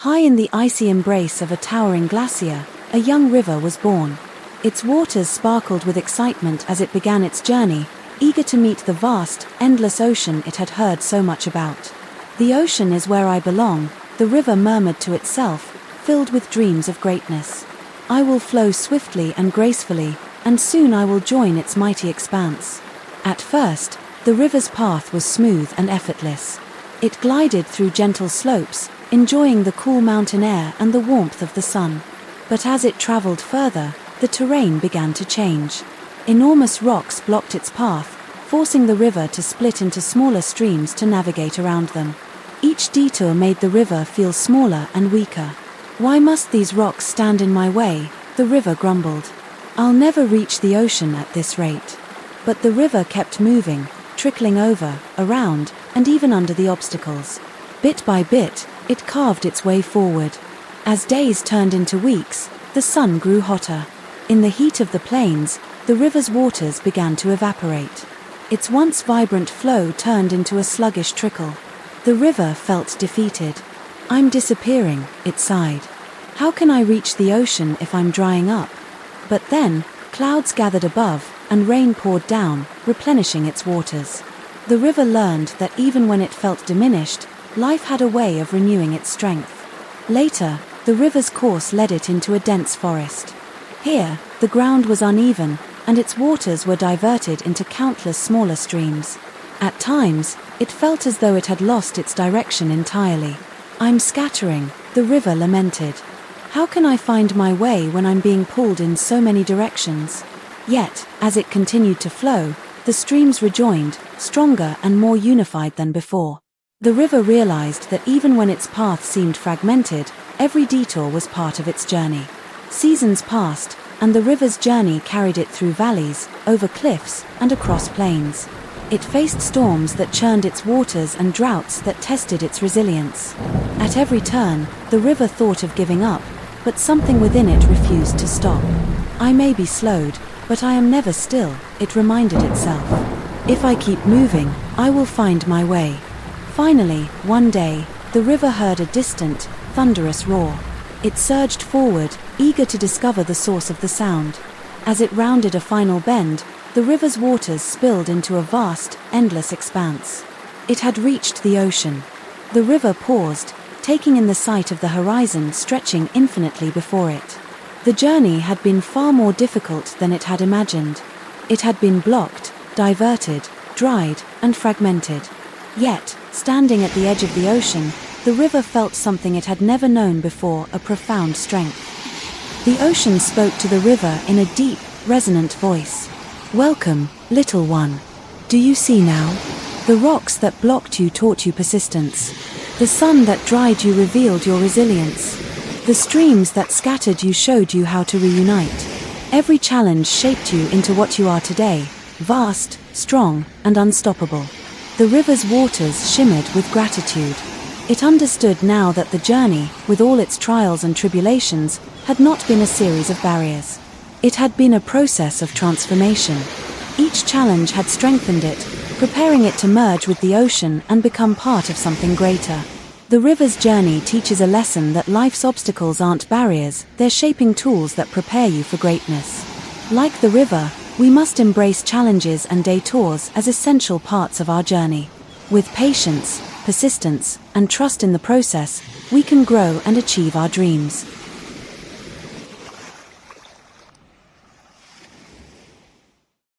High in the icy embrace of a towering glacier, a young river was born. Its waters sparkled with excitement as it began its journey, eager to meet the vast, endless ocean it had heard so much about. "The ocean is where I belong," the river murmured to itself, filled with dreams of greatness. "I will flow swiftly and gracefully, and soon I will join its mighty expanse." At first, the river's path was smooth and effortless. It glided through gentle slopes, enjoying the cool mountain air and the warmth of the sun. But as it traveled further, the terrain began to change. Enormous rocks blocked its path, forcing the river to split into smaller streams to navigate around them. Each detour made the river feel smaller and weaker. "Why must these rocks stand in my way?" the river grumbled. "I'll never reach the ocean at this rate." But the river kept moving, trickling over, around, and even under the obstacles. Bit by bit, it carved its way forward. As days turned into weeks, the sun grew hotter. In the heat of the plains, the river's waters began to evaporate. Its once vibrant flow turned into a sluggish trickle. The river felt defeated. "I'm disappearing," it sighed. "How can I reach the ocean if I'm drying up?" But then, clouds gathered above, and rain poured down, replenishing its waters. The river learned that even when it felt diminished, life had a way of renewing its strength. Later, the river's course led it into a dense forest. Here, the ground was uneven, and its waters were diverted into countless smaller streams. At times, it felt as though it had lost its direction entirely. "I'm scattering," the river lamented. "How can I find my way when I'm being pulled in so many directions?" Yet, as it continued to flow, the streams rejoined, stronger and more unified than before. The river realized that even when its path seemed fragmented, every detour was part of its journey. Seasons passed, and the river's journey carried it through valleys, over cliffs, and across plains. It faced storms that churned its waters and droughts that tested its resilience. At every turn, the river thought of giving up, but something within it refused to stop. "I may be slowed, but I am never still," it reminded itself. "If I keep moving, I will find my way." Finally, one day, the river heard a distant, thunderous roar. It surged forward, eager to discover the source of the sound. As it rounded a final bend, the river's waters spilled into a vast, endless expanse. It had reached the ocean. The river paused, taking in the sight of the horizon stretching infinitely before it. The journey had been far more difficult than it had imagined. It had been blocked, diverted, dried, and fragmented. Yet, standing at the edge of the ocean, the river felt something it had never known before: a profound strength. The ocean spoke to the river in a deep, resonant voice. "Welcome, little one. Do you see now? The rocks that blocked you taught you persistence. The sun that dried you revealed your resilience. The streams that scattered you showed you how to reunite. Every challenge shaped you into what you are today, vast, strong, and unstoppable." The river's waters shimmered with gratitude. It understood now that the journey, with all its trials and tribulations, had not been a series of barriers. It had been a process of transformation. Each challenge had strengthened it, preparing it to merge with the ocean and become part of something greater. The river's journey teaches a lesson that life's obstacles aren't barriers, they're shaping tools that prepare you for greatness. Like the river, we must embrace challenges and detours as essential parts of our journey. With patience, persistence, and trust in the process, we can grow and achieve our dreams.